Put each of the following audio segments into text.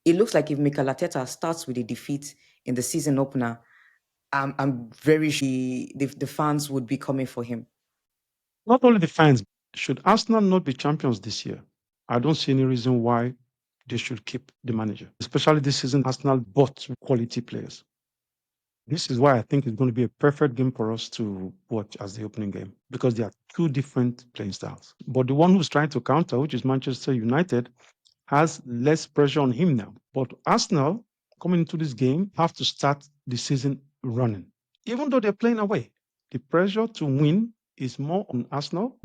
it looks like if Mikel Arteta starts with a defeat in the season opener, I'm very sure the fans would be coming for him. Not only the fans, should Arsenal not be champions this year? I don't see any reason why they should keep the manager. Especially this season, Arsenal bought quality players. This is why I think it's going to be a perfect game for us to watch as the opening game because they are two different playing styles. But the one who's trying to counter, which is Manchester United, has less pressure on him now. But Arsenal, coming into this game, have to start the season running. Even though they're playing away, the pressure to win is more on Arsenal.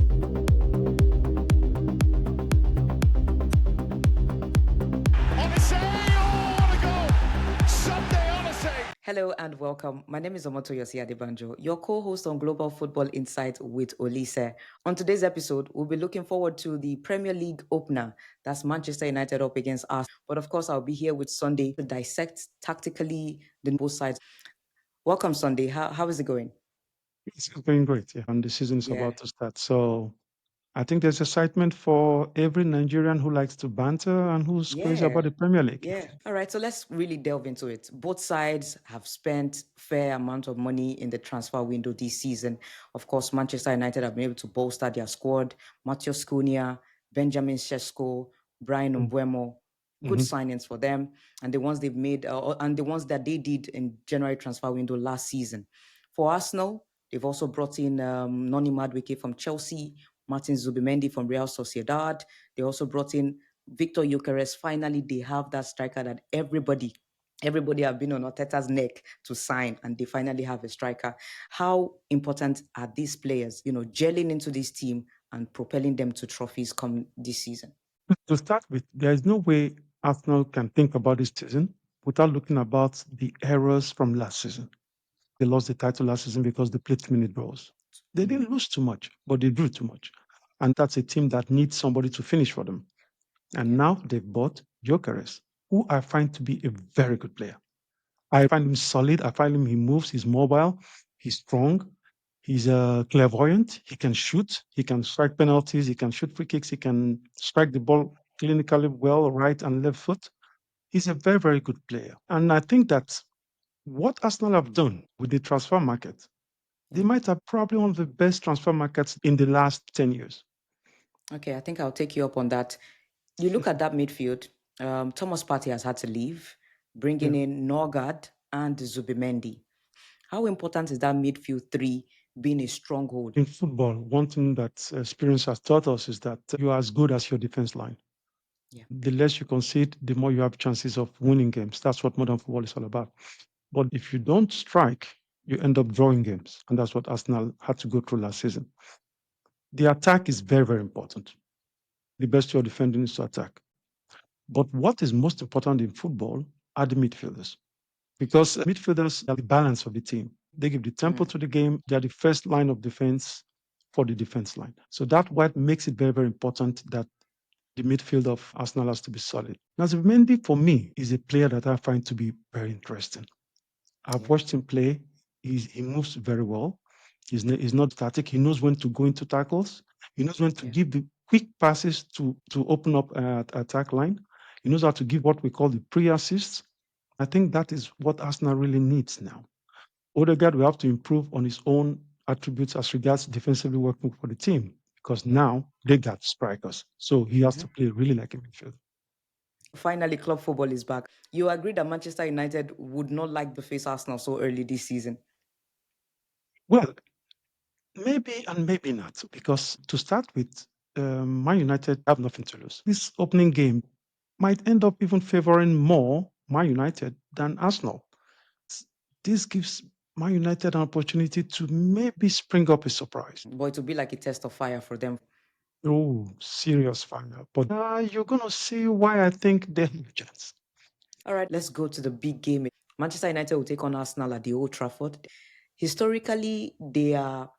Hello and welcome. My name is Omoto Yosi Adebanjo, your co-host on Global Football Insight with Olise. On today's episode, we'll be looking forward to the Premier League opener. That's Manchester United up against us. But of course, I'll be here with Sunday to dissect tactically the both sides. Welcome, Sunday. How is it going? It's going great, yeah. And the season is Yeah. about to start. So I think there's excitement for every Nigerian who likes to banter and who's crazy Yeah. about the Premier League. Yeah. All right. So let's really delve into it. Both sides have spent fair amount of money in the transfer window this season. Of course, Manchester United have been able to bolster their squad. Matheus Cunha, Benjamin Sesko, Brian Mbuemo. Good Mhm. signings for them, and the ones they've made, and the ones that they did in January transfer window last season. For Arsenal, they've also brought in Noni Madueke from Chelsea, Martin Zubimendi from Real Sociedad. They also brought in Victor Gyökeres. Finally, they have that striker that everybody have been on Arteta's neck to sign, and they finally have a striker. How important are these players, gelling into this team and propelling them to trophies come this season? To start with, there is no way Arsenal can think about this season without looking about the errors from last season. They lost the title last season because they played 2-minute balls. They didn't lose too much, but they drew too much. And that's a team that needs somebody to finish for them. And Yeah. now they've bought Gyökeres, who I find to be a very good player. I find him solid. I find him, he moves, he's mobile, he's strong, he's clairvoyant, he can shoot, he can strike penalties, he can shoot free kicks, he can strike the ball clinically well, right and left foot. He's a very, very good player. And I think that what Arsenal have done with the transfer market, they Yeah. might have probably one of the best transfer markets in the last 10 years. Okay, I think I'll take you up on that. You look at that midfield. Thomas Partey has had to leave, bringing Yeah. in Norgard and Zubimendi. How important is that midfield three being a stronghold? In football, one thing that experience has taught us is that you are as good as your defense line. Yeah. The less you concede, the more you have chances of winning games. That's what modern football is all about. But if you don't strike, you end up drawing games. And that's what Arsenal had to go through last season. The attack is very, very important. The best you're defending is to attack. But what is most important in football are the midfielders. Because midfielders are the balance of the team. They give the tempo to the game. They are the first line of defense for the defense line. So that's what makes it very, very important that the midfield of Arsenal has to be solid. Now, Mendy, for me, is a player that I find to be very interesting. I've Yeah. watched him play. He moves very well. He's not static. He knows when to go into tackles. He knows when to Yeah. give the quick passes to open up attack line. He knows how to give what we call the pre-assists. I think that is what Arsenal really needs now. Odegaard will have to improve on his own attributes as regards defensively working for the team because Yeah. now they got strikers. So he has Mhm. to play really like a midfield. Finally, club football is back. You agree that Manchester United would not like to face Arsenal so early this season? Well, maybe and maybe not, because to start with, Man United have nothing to lose. This opening game might end up even favoring more Man United than Arsenal. This gives Man United an opportunity to maybe spring up a surprise. But it will be like a test of fire for them. Oh, serious fire. But you're going to see why I think they have a chance. All right, let's go to the big game. Manchester United will take on Arsenal at the Old Trafford. Historically, they are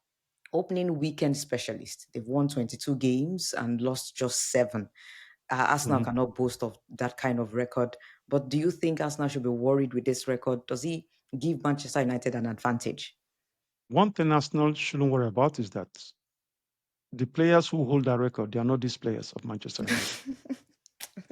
opening weekend specialists. They've won 22 games and lost just 7. Arsenal Mhm. cannot boast of that kind of record. But do you think Arsenal should be worried with this record? Does he give Manchester United an advantage? One thing Arsenal shouldn't worry about is that the players who hold that record, they are not these players of Manchester United.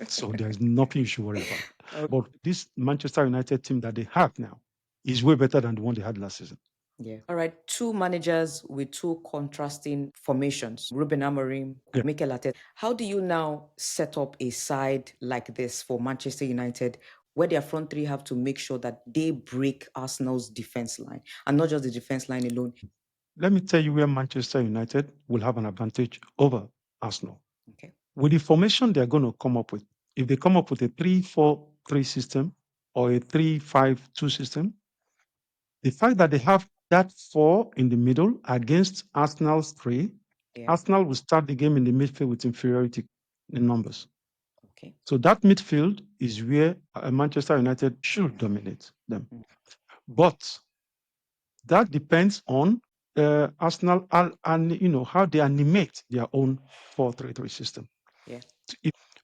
So there is nothing you should worry about. But this Manchester United team that they have now is way better than the one they had last season. Yeah. All right. Two managers with two contrasting formations, Ruben Amorim, Yeah. Mikel Arteta. How do you now set up a side like this for Manchester United, where their front three have to make sure that they break Arsenal's defense line, and not just the defense line alone? Let me tell you where Manchester United will have an advantage over Arsenal. Okay. With the formation they're going to come up with, if they come up with a 3-4-3 system or a 3-5-2 system, the fact that they have that four in the middle against Arsenal's three, Yeah. Arsenal will start the game in the midfield with inferiority in numbers. Okay. So that midfield is where Manchester United should dominate them. But that depends on Arsenal and how they animate their own 4-3-3 system. Yeah.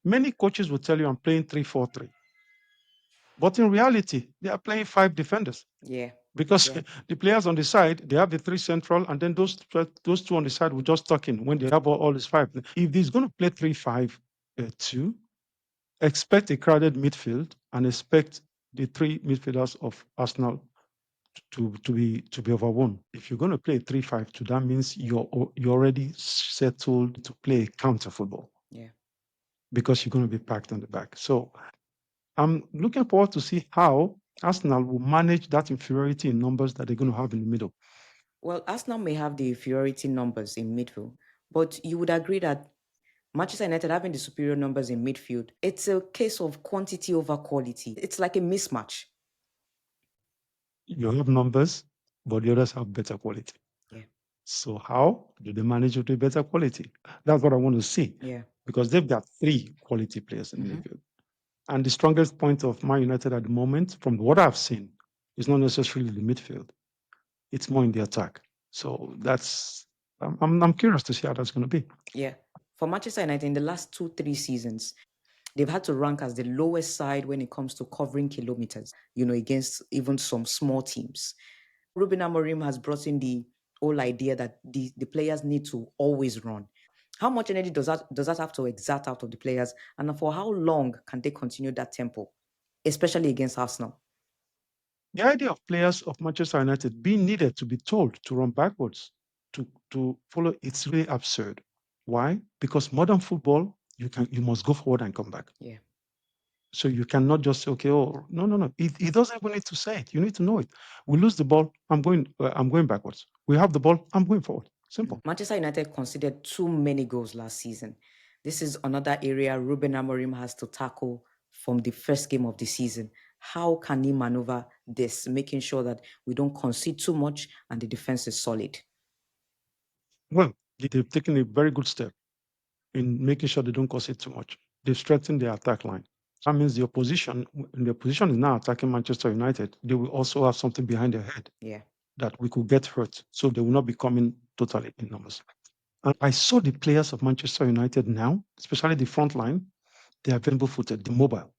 Many coaches will tell you I'm playing 3-4-3. But in reality, they are playing five defenders Yeah. because the players on the side, they have the three central, and then those two on the side will just tuck in when they have all these five. If he's going to play 3-5-2, expect a crowded midfield and expect the three midfielders of Arsenal to be overwhelmed. If you're going to play 3-5-2, that means you're already settled to play counter football. Yeah. Because you're going to be packed on the back. So I'm looking forward to see how Arsenal will manage that inferiority in numbers that they're going to have in the middle. Well, Arsenal may have the inferiority numbers in midfield, but you would agree that Manchester United having the superior numbers in midfield, it's a case of quantity over quality. It's like a mismatch. You have numbers, but the others have better quality. Yeah. So how do they manage with better quality? That's what I want to see. Yeah. Because they've got three quality players in the midfield. And the strongest point of Man United at the moment, from what I've seen, is not necessarily the midfield. It's more in the attack. So I'm curious to see how that's going to be. Yeah. For Manchester United, in the last 2-3 seasons, they've had to rank as the lowest side when it comes to covering kilometers, against even some small teams. Ruben Amorim has brought in the whole idea that the players need to always run. How much energy does that have to exert out of the players, and for how long can they continue that tempo, especially against Arsenal? The idea of players of Manchester United being needed to be told to run backwards, to follow, it's really absurd. Why? Because modern football, you must go forward and come back. Yeah. So you cannot just say, okay, oh no. It doesn't even need to say it. You need to know it. We lose the ball, I'm going backwards. We have the ball, I'm going forward. Simple. Manchester United conceded too many goals last season. This is another area Ruben Amorim has to tackle from the first game of the season. How can he maneuver this, making sure that we don't concede too much and the defense is solid? Well, they've taken a very good step in making sure they don't cause it too much. They've strengthened their attack line. That means the opposition, when the opposition is now attacking Manchester United, they will also have something behind their head Yeah. that we could get hurt. So they will not be coming totally in numbers. And I saw the players of Manchester United now, especially the front line, they are very footed, they're mobile.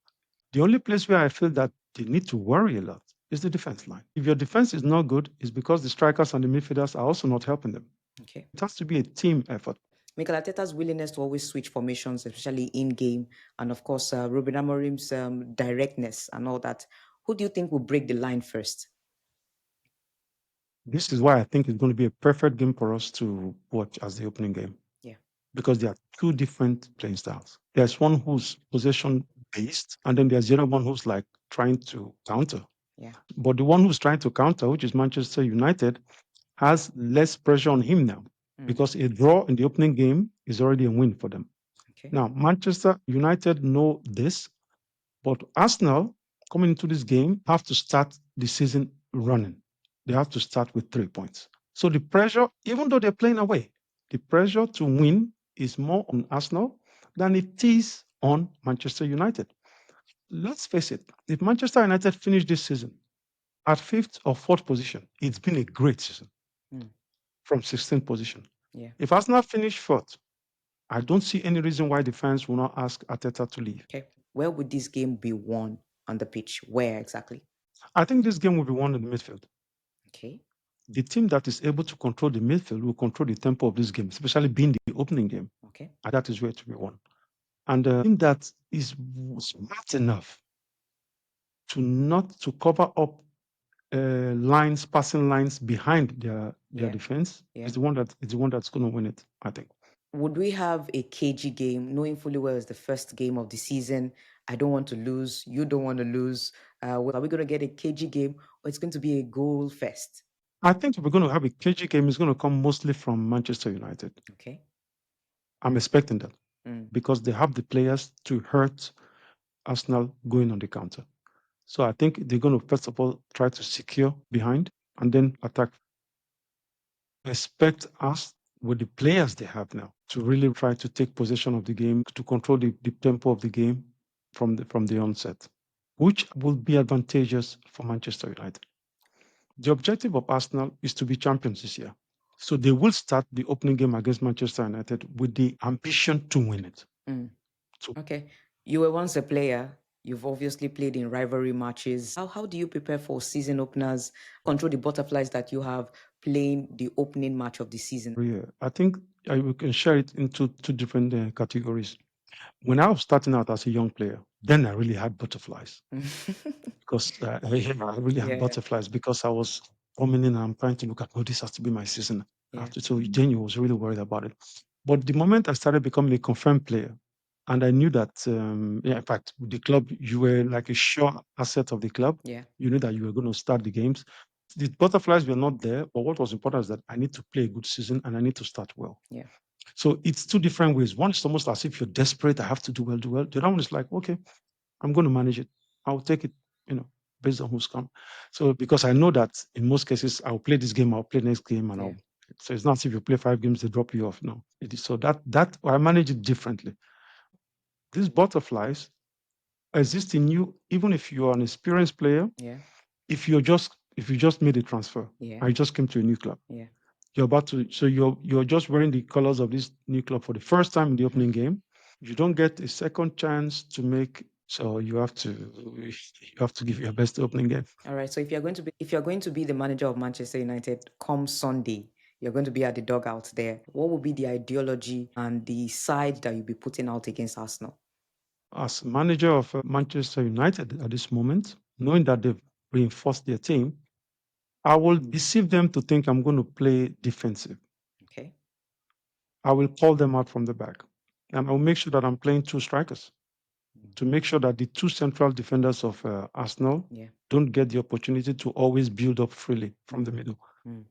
The only place where I feel that they need to worry a lot is the defense line. If your defense is not good, it's because the strikers and the midfielders are also not helping them. Okay. It has to be a team effort. Mikel Arteta's willingness to always switch formations, especially in game, and of course, Ruben Amorim's directness and all that. Who do you think will break the line first? This is why I think it's going to be a perfect game for us to watch as the opening game. Yeah. Because there are two different playing styles. There's one who's possession based, and then there's the other one who's like trying to counter. Yeah. But the one who's trying to counter, which is Manchester United, has less pressure on him now because a draw in the opening game is already a win for them. Okay. Now, Manchester United know this, but Arsenal coming into this game have to start the season running. They have to start with 3 points. So the pressure, even though they're playing away, the pressure to win is more on Arsenal than it is on Manchester United. Let's face it, if Manchester United finish this season at fifth or fourth position, it's been a great season from 16th position. Yeah. If Arsenal finish fourth, I don't see any reason why the fans will not ask Arteta to leave. Okay. Where would this game be won on the pitch? Where exactly? I think this game will be won in the midfield. Okay. The team that is able to control the midfield will control the tempo of this game, especially being the opening game. Okay. And that is where to be won. And the team that is smart enough to cover up lines, passing lines behind their Yeah. defense Yeah. is the one that's going to win it, I think. Would we have a cagey game, knowing fully well it's the first game of the season? I don't want to lose. You don't want to lose. Are we going to get a cagey game, or it's going to be a goal fest? I think if we're going to have a cagey game, it's going to come mostly from Manchester United. Okay. I'm expecting that Mm. because they have the players to hurt Arsenal going on the counter. So I think they're going to first of all try to secure behind and then attack. Expect us with the players they have now to really try to take possession of the game, to control the tempo of the game from the onset, which will be advantageous for Manchester United. The objective of Arsenal is to be champions this year. So they will start the opening game against Manchester United with the ambition to win it. Mm. So Okay. You were once a player. You've obviously played in rivalry matches. How do you prepare for season openers, control the butterflies that you have playing the opening match of the season? yeah, I think we can share it into two different categories. When I was starting out as a young player, then I really had butterflies because I really had Yeah. butterflies because I was coming in and I'm trying to look at, oh, this has to be my season. I Yeah. have to, so then I was really worried about it. But the moment I started becoming a confirmed player, and I knew that, in fact, with the club, you were like a sure asset of the club. Yeah. You knew that you were going to start the games. The butterflies were not there, but what was important is that I need to play a good season and I need to start well. Yeah. So it's two different ways. One is almost as if you're desperate, I have to do well, do well. The other one is like, okay, I'm going to manage it. I'll take it, you know, based on who's come. So because I know that in most cases, I'll play this game, I'll play next game, and Yeah. so it's not as if you play 5 games, they drop you off. No, it is so that I manage it differently. These butterflies exist in you, even if you are an experienced player. Yeah. If you just made a transfer, Yeah. I just came to a new club. Yeah. You're about to, so you're just wearing the colors of this new club for the first time in the opening game. You don't get a second chance to make, so you have to give your best opening game. All right. So if you're going to be the manager of Manchester United come Sunday, you're going to be at the dugout there. What will be the ideology and the side that you'll be putting out against Arsenal? As manager of Manchester United at this moment, knowing that they've reinforced their team, I will deceive them to think I'm going to play defensive. Okay. I will call them out from the back, and I'll make sure that I'm playing two strikers to make sure that the two central defenders of Arsenal Yeah. don't get the opportunity to always build up freely from the middle. Mm.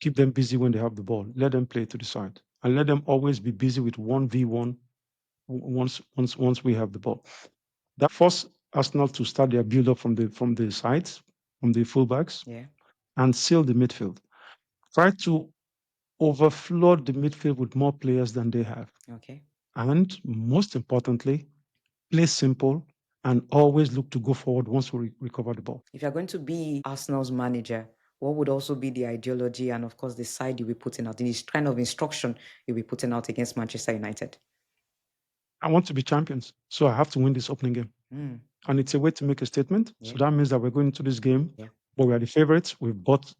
Keep them busy when they have the ball. Let them play to the side, and let them always be busy with 1v1 once we have the ball. That force Arsenal to start their build up from the sides, from the fullbacks, Yeah. and seal the midfield. Try to overflow the midfield with more players than they have. Okay. And most importantly, play simple and always look to go forward once we recover the ball. If you're going to be Arsenal's manager, what would also be the ideology and, of course, the side you'll be putting out, this kind of instruction you'll be putting out against Manchester United? I want to be champions, so I have to win this opening game. Mm. And it's a way to make a statement. Yeah. So that means that we're going into this game, Yeah. but we are the favorites. We've bought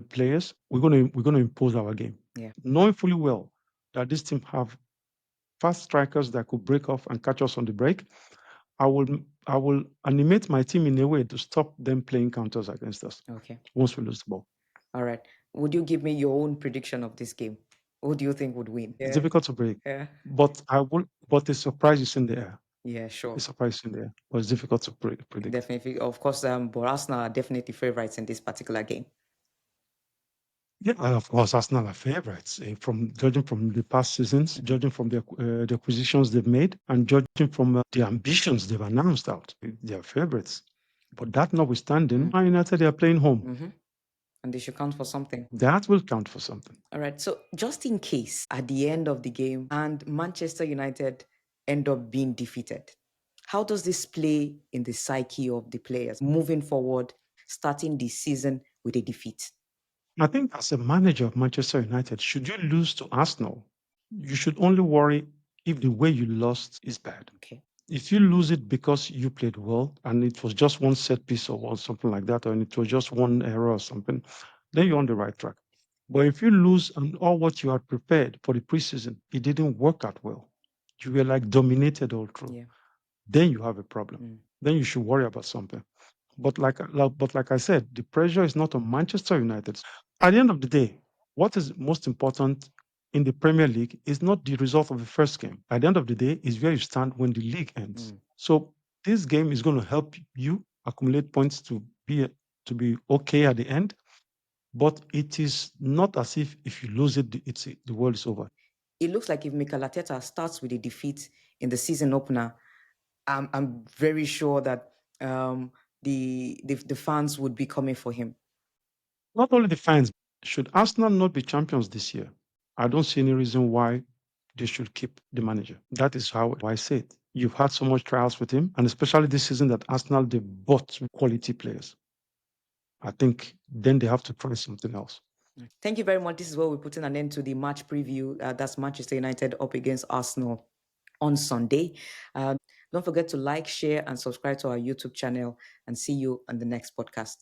players. We're going to impose our game, Yeah. knowing fully well that this team have fast strikers that could break off and catch us on the break. I will animate my team in a way to stop them playing counters against us Okay. once we lose the ball. All right. Would you give me your own prediction of this game? Who do you think would win? It's Yeah. difficult to break, Yeah. but I will. But the surprise is in the air. Yeah, The sure. surprise is in the air, but it's difficult to predict. Definitely. Of course, but Arsenal are definitely favorites in this particular game. Yeah, of course, Arsenal are favourites. From judging from the past seasons, Mhm. judging from the acquisitions they've made, and judging from the ambitions they've announced out, they are favourites. But that notwithstanding, Man United they are playing home. Mm-hmm. And they should count for something. That will count for something. All right. So just in case at the end of the game and Manchester United end up being defeated, how does this play in the psyche of the players moving forward, starting the season with a defeat? I think as a manager of Manchester United, should you lose to Arsenal, you should only worry if the way you lost is bad. Okay. If you lose it because you played well and it was just one set piece or something like that, or it was just one error or something, then you're on the right track. But if you lose and all what you had prepared for the preseason, it didn't work out well, you were like dominated all through, Yeah. then you have a problem. Mm. Then you should worry about something. But like I said, the pressure is not on Manchester United. At the end of the day, what is most important in the Premier League is not the result of the first game. At the end of the day, is where you stand when the league ends. Mm. So this game is going to help you accumulate points to be okay at the end. But it is not as if you lose it, the world is over. It looks like if Mikel Arteta starts with a defeat in the season opener, I'm very sure that the fans would be coming for him. Not only the fans, should Arsenal not be champions this year, I don't see any reason why they should keep the manager. That is how I say it. You've had so much trials with him, and especially this season that Arsenal they bought quality players. I think then they have to try something else. Thank you very much. This is where we're putting an end to the match preview. That's Manchester United up against Arsenal on Sunday. Don't forget to like, share, and subscribe to our YouTube channel, and see you on the next podcast.